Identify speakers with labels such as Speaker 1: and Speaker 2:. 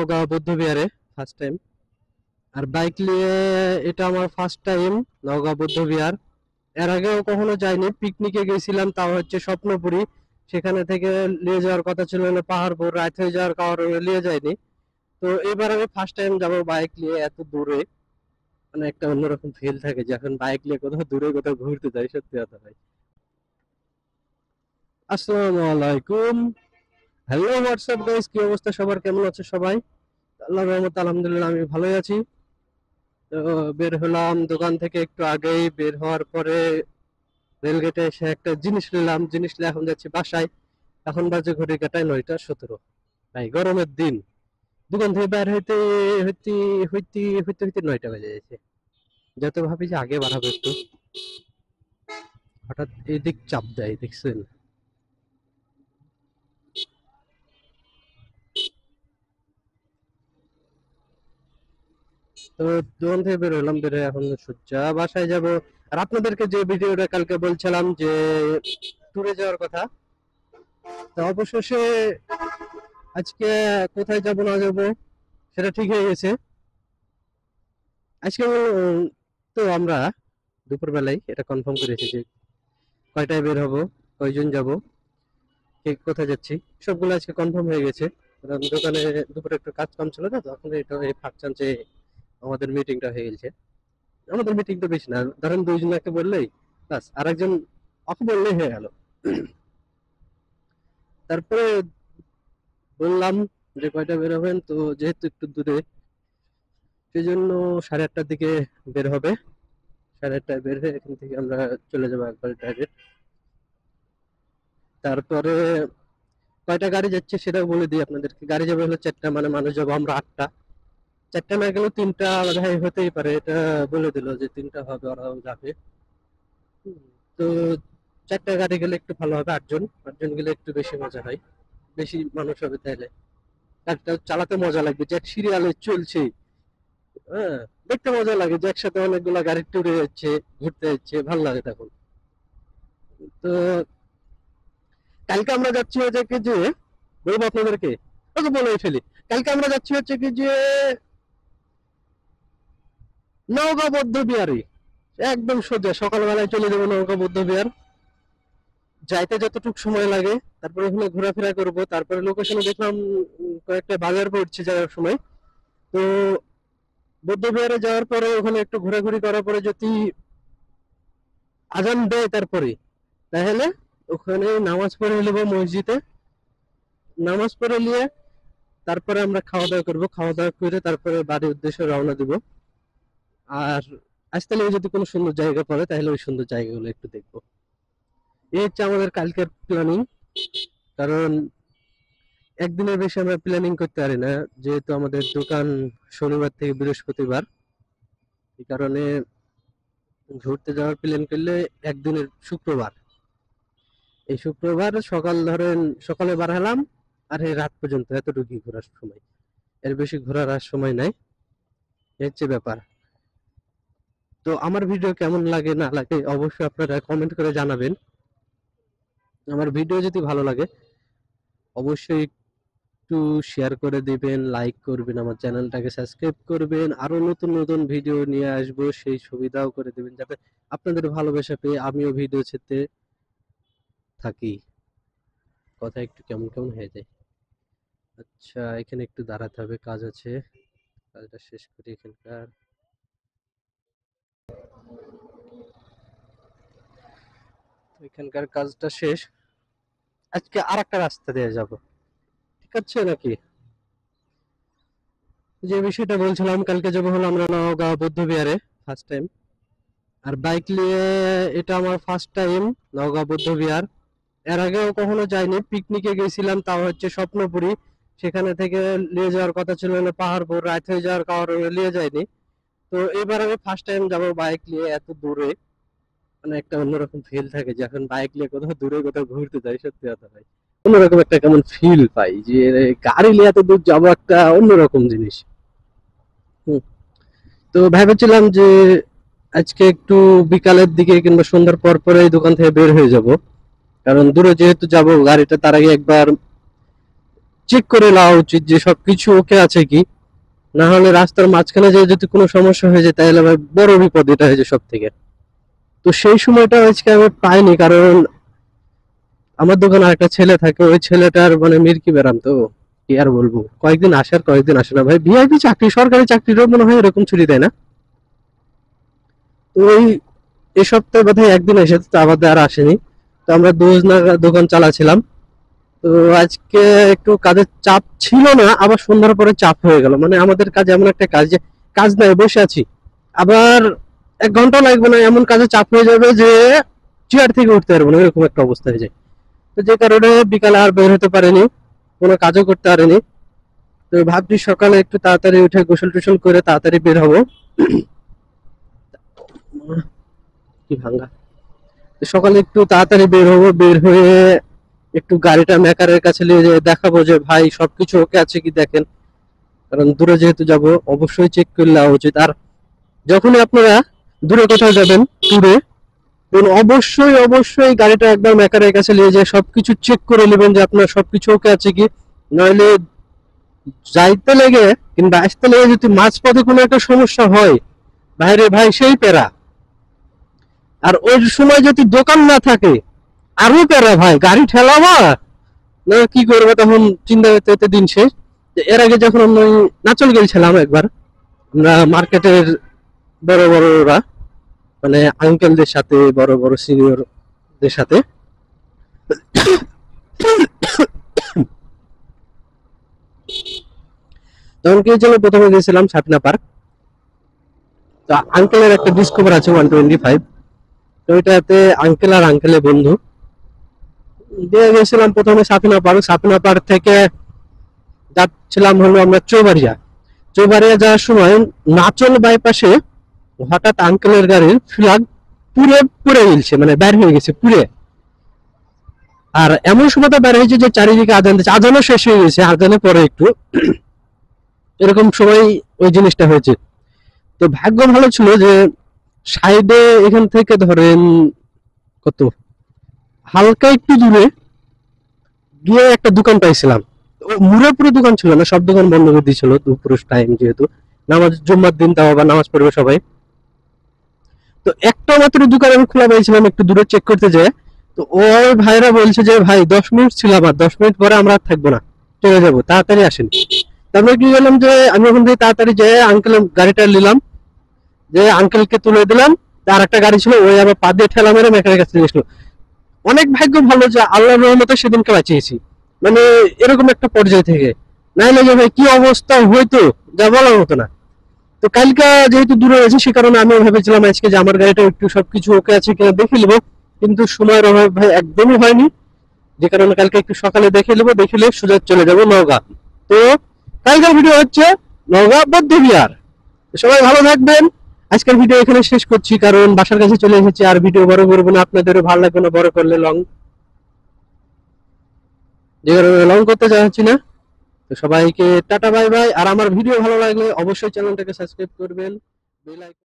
Speaker 1: নওগাঁ বৌদ্ধবিহারে first time. আর bike নিয়ে এটা আমার ফার্স্ট টাইম নওগাঁ বৌদ্ধবিহার। এর আগেও কখনো যাইনি, পিকনিকে গেছিলাম, তাও হচ্ছে স্বপ্নপুরী। সেখানে থেকে নিয়ে যাওয়ার কথা ছিল হলো পাহাড়পুর, রাত হয়ে যাওয়ার কারণে নিয়ে যায়নি। তো এবার আমি ফার্স্ট টাইম যাবো বাইক নিয়ে এত দূরে। মানে একটা অন্যরকম ফিল থাকে যখন বাইক নিয়ে কোথাও দূরে কোথাও ঘুরতে যাই, সত্যি কথা ভাই। আসসালামু আলাইকুম। হ্যালো হোয়াটসঅ্যাপ গাইস, কি অবস্থা সবার, কেমন আছে সবাই? আল্লাহর রহমতে আলহামদুলিল্লাহ আমি ভালোই আছি। তো বের হলাম দোকান থেকে একটু আগেই, বের হওয়ার পরে রেলগেটে এসে একটা জিনিস নিলাম, জিনিস নিয়ে এখন যাচ্ছি বাসায়। এখন বাজে ঘড়ি কাটায় 9টা 17। ভাই গরমের দিন, দোকান থেকে বের হইতে হইতে হইতে হইতে হইতে 9টা বেজে যাচ্ছে। যত ভাবি যে আগে বাড়াবো একটু, হঠাৎ এদিক চাপ দেয়, দেখছেন? তো দোকান থেকে বের হলাম, বের হয়ে এখন সোজা বাসায় যাব। আর আপনাদেরকে যে ভিডিওটা কালকে বলছিলাম যে ট্যুরে যাওয়ার কথা, তো অবশেষে আজকে কোথায় যাব না যাব সেটা ঠিক হয়ে গেছে। আজকে তো আমরা দুপুর বেলায় এটা কনফার্ম করেছি যে কয়টায় বের হব, কয়জন যাব, কে কোথায় যাচ্ছি, সবগুলো আজকে কনফার্ম হয়ে গেছে। কারণ দোকানে দুপুরে একটু কাজ কাম ছিল না, তখন এটা এই ফাঁক চান্সে আমাদের মিটিংটা হয়ে গেছে। আমাদের মিটিং তো বেশি না, ধরেন দুইজনকে বললেই বাস, আর একজন অফ বললেই হয়ে গেল। তারপরে বললাম যে কয়টা বের হবেন, তো যেহেতু একটু দূরে সেই জন্য 8:30টার দিকে বের হবে। 8:30টায় বের হয়ে এখান থেকে আমরা চলে যাবো একবার ডাইরেক্ট। তারপরে কয়টা গাড়ি যাচ্ছে সেটাও বলে দিই আপনাদেরকে। গাড়ি যাবে হলো 4টা, মানে মানুষ যাবো আমরা 8টা। 4টা না গেলেও 3টা বোধহয় হতেই পারে, এটা বলে দিল যে 3টা হবে, ওরাও যাবে। হুম, তো 4টা গাড়ি গেলে একটু ভালো হবে, 8জন। 8জন গেলে একটু বেশি মজা হয়, বেশি মানুষ হবে তাইলে গাড়িটা চালাতে মজা লাগবে, যে এক সিরিয়ালে চলছে। হ্যাঁ, দেখতে মজা লাগে যে একসাথে অনেকগুলা গাড়ি ট্যুরে যাচ্ছে, ঘুরতে যাচ্ছে, ভালো লাগে তখন। তো কালকে আমরা যাচ্ছি হচ্ছে কি যে, বলবো আপনাদেরকে, ওকে বলেই ফেলি। কালকে আমরা যাচ্ছি হচ্ছে কি যে নওগাঁ বৌদ্ধ বিহারে। একদম সোজা সকালবেলায় চলে যাবো নওগাঁ বৌদ্ধ বিহার। যাইতে যতটুকু সময় লাগে, তারপরে ওখানে ঘোরাফেরা করব। তারপরে লোকেশনে দেখলাম কয়েকটা বাজার পড়ছে যাওয়ার সময়। তো বৌদ্ধ বিহারে যাওয়ার পরে ওখানে একটু ঘোরাঘুরি করার পরে যদি আজান দেয় তারপরে, তাহলে ওখানে নামাজ পড়ে নেবো মসজিদে। নামাজ পড়ে নিয়ে তারপরে আমরা খাওয়া দাওয়া করবো, খাওয়া দাওয়া করে তারপরে বাড়ির উদ্দেশ্যে রওনা দিব। আর আসতে যদি কোনো সুন্দর জায়গা পড়ে তাহলে ওই সুন্দর জায়গাগুলো একটু দেখবো। এই হচ্ছে আমাদের কালকের প্ল্যানিং। কারণ একদিনের বেশি আমরা প্ল্যানিং করতে পারি না, যেহেতু আমাদের দোকান শনিবার থেকে বৃহস্পতিবার। এই কারণে ঘুরতে যাওয়ার প্ল্যান করলে একদিনের শুক্রবার, এই শুক্রবার সকাল ধরেন সকালে বার হলাম, আর এই রাত পর্যন্ত এতটুকুই ঘোরার সময়, এর বেশি ঘোরার আর সময় নাই। এই হচ্ছে ব্যাপার। তো আমার ভিডিও কেমন লাগে না লাগে অবশ্যই আপনারা কমেন্ট করে জানাবেন। আমার ভিডিও যদি ভালো লাগে অবশ্যই একটু শেয়ার করে দিবেন, লাইক করবেন, আমার চ্যানেলটাকে সাবস্ক্রাইব করবেন। আরো নতুন নতুন ভিডিও নিয়ে আসবো, সেই সুবিধাও করে দিবেন যাতে আপনাদের ভালোবাসা পেয়ে আমিও ভিডিও ছেড়ে থাকি। কথা একটু কেমন কেমন হয়ে যায়। আচ্ছা, এখানে একটু দাঁড়াতে হবে, কাজ আছে, কাজটা শেষ করি এখানকার। এখানকার কাজটা শেষ, আজকে আর একটা রাস্তা দিয়ে যাব, ঠিক আছে নাকি? যে বিষয়টা বলছিলাম, কালকে যাবো হলো আমরা নওগাঁ বৌদ্ধ বিহারে ফার্স্ট টাইম। আর বাইক নিয়ে এটা আমার ফার্স্ট টাইম নওগাঁ বৌদ্ধ বিহার। এর আগেও কখনো যাইনি, পিকনিকে গেছিলাম, তাও হচ্ছে স্বপ্নপুরী। সেখানে থেকে নিয়ে যাওয়ার কথা ছিল হলো পাহাড়পুর, রাত হয়ে যাওয়ার কারণে নিয়ে যায়নি। তো এবার আমি ফার্স্ট টাইম যাবো বাইক নিয়ে এত দূরে। মানে একটা অন্যরকম ফিল থাকে যখন বাইক নিয়ে কোথাও দূরে কোথাও ঘুরতে যাই, সত্যি কথা ভাই। অন্যরকম একটা কেমন ফিল পাই যে গাড়ি নিয়ে এত দূর যাবো, একটা অন্যরকম জিনিস। হুম। তো ভেবেছিলাম যে আজকে একটু বিকালের দিকে কিংবা সন্ধ্যার পর পরে এই দোকান থেকে বের হয়ে যাব। কারণ দূরে যেহেতু যাব, গাড়িটা তার আগে একবার চেক করে নেওয়া উচিত যে সবকিছু ওকে আছে কি। না হলে রাস্তার মাঝখানে যে যদি কোনো সমস্যা হয়ে যায় তাহলে ভাই বড় বিপদ এটা হয়েছে সব থেকে। তো সেই সময়টা আজকে আমি পাইনি, কারণ আমার দোকানে একটা ছেলে থাকে, ওই ছেলেটার মানে মির্কি বেরাম। তো কি আর বলবো, কয়েকদিন আসে আর কয়েকদিন আসে না ভাই। ভিআইপি চাকরি, সরকারি চাকরিরও মনে হয় এরকম ছুটি দেয় না। তো ওই এই সপ্তাহে বোধহয় একদিন এসেছে, তো আবার আর আসেনি। তো আমরা দুজনা দোকান চালাচ্ছিলাম। তো আজকে একটু কাজের চাপ ছিল না, আবার সন্ধ্যার পরে চাপ হয়ে গেল। মানে আমাদের কাজ এমন একটা কাজ যে কাজ নাই, বসে আছি, আবার 1 ঘন্টা লাগবে না এমন কাজে চাপ হয়ে যাবে যে চেয়ার থেকে উঠতে পারবো না, এরকম একটা অবস্থা হয়ে যায়। তো যে কারণে বিকালে আর বের হতে পারিনি, কোনো কাজও করতে পারিনি। তো ভাবছি সকালে একটু তাড়াতাড়ি উঠে গোসল টোসল করে তাড়াতাড়ি বের হবো। কি ভাঙ্গা। তো সকালে একটু তাড়াতাড়ি বের হবো, বের হয়ে একটু গাড়িটা মেকারের কাছে নিয়ে যেয়ে দেখাবো যে ভাই সবকিছু ওকে আছে কি দেখেন। কারণ দূরে যেহেতু যাব, অবশ্যই চেক করে নেওয়া উচিত। আর যখনই আপনারা দূরে কোথাও যাবেন ট্যুরে, তখন অবশ্যই অবশ্যই গাড়িটা একবার মেকারের কাছে নিয়ে যায় সবকিছু চেক করে নেবেন যে আপনার সবকিছু ওকে আছে কি। নইলে যাইতে লেগে কিংবা আসতে লেগে যদি মাঝপথে কোনো একটা সমস্যা হয়, বাইরে ভাই সেই প্যারা। আর ওই সময় যদি দোকান না থাকে আরো প্যারা ভাই, গাড়ি ঠেলাবা না কি করবে, তখন চিন্তা করতে করতে দিন শেষ। এর আগে যখন আমি নাচল গেছিলাম একবার, আমরা মার্কেটের বড় বড়রা মানে আঙ্কেলদের সাথে, বড় বড় সিনিয়রদের সাথে। তখন কি হয়েছিল, প্রথমে গেছিলাম সাতনা পার্ক। তো আঙ্কেলের একটা ডিসকভার আছে 125, তো ওইটাতে আঙ্কেল আর আঙ্কেলের বন্ধু দিয়ে গেছিলাম প্রথমে সাতনা পার্ক। সাতনা পার্ক থেকে যাচ্ছিলাম হলো আমরা চৌবাড়িয়া। চৌবাড়িয়া যাওয়ার সময় নাচল বাইপাসে হঠাৎ আঙ্কেলের গাড়ির ফ্ল্যাগ পুরে পুড়ে গেছে, মানে বের হয়ে গেছে পুরে। আর এমন সময় তো বের হয়েছে যে চারিদিকে আজান দিচ্ছে, আজানও শেষ হয়ে গেছে, আজানের পরে একটু এরকম সময় ওই জিনিসটা হয়েছে। তো ভাগ্য ভালো ছিল যে সাইডে এখান থেকে ধরেন কত হালকা একটু দূরে গিয়ে একটা দোকান পাইছিলাম। মুড়ে পুরো দোকান ছিল না, সব দোকান বন্ধ করে দিয়েছিল দুপুরের টাইম, যেহেতু নামাজ জুম্মার দিন, তাও আবার নামাজ পড়বে সবাই। তো একটা মাত্র দোকান আমি খোলা পেয়েছিলাম একটু দূরে চেক করতে যেয়ে। তো ওই ভাইরা বলছে যে ভাই 10 মিনিট ছিল, আবার 10 মিনিট পরে আমরা আর থাকবো না, চলে যাবো, তাড়াতাড়ি আসেন। তারপরে কি করলাম যে আমি ওখান থেকে তাড়াতাড়ি যেয়ে আঙ্কেল গাড়িটা নিলাম, যে আঙ্কেলকে তুলে দিলাম। আর একটা গাড়ি ছিল, ওই আবার পা দিয়ে ঠেলা মেরে মেকারের কাছে নিয়ে আসলো। অনেক ভাগ্য ভালো যে আল্লাহর রহমতে সেদিনকে বাঁচিয়েছি, মানে এরকম একটা পর্যায় থেকে। নাইলে যে ভাই কি অবস্থা হইতো যা বলার মতো না। তো কালকে যেহেতু দূরে আছে সে কারণে আমি ভেবেছিলাম আজকে যে আমার গাড়িটা একটু সবকিছু ওকে আছে কিনা দেখে নেবো, কিন্তু সময়ের অভাব ভাই একদমই হয়নি। যে কারণে কালকে একটু সকালে দেখে নেবো, দেখলে সোজা চলে যাবো নওগাঁ। তো কালকের ভিডিও হচ্ছে নওগাঁ বৌদ্ধ বিহার। সবাই ভালো থাকবেন। আজকের ভিডিও এখানে শেষ করছি, কারণ বাসার কাছে চলে এসেছি, আর ভিডিও বড় করবো না, আপনাদেরও ভালো লাগবে না বড় করলে লং, যে কারণে লং করতে চাচ্ছি না। তো সবাইকে টাটা বাই বাই। আর আমার ভিডিও ভালো লাগলে অবশ্যই চ্যানেলটাকে সাবস্ক্রাইব করবেন, বেল আইকন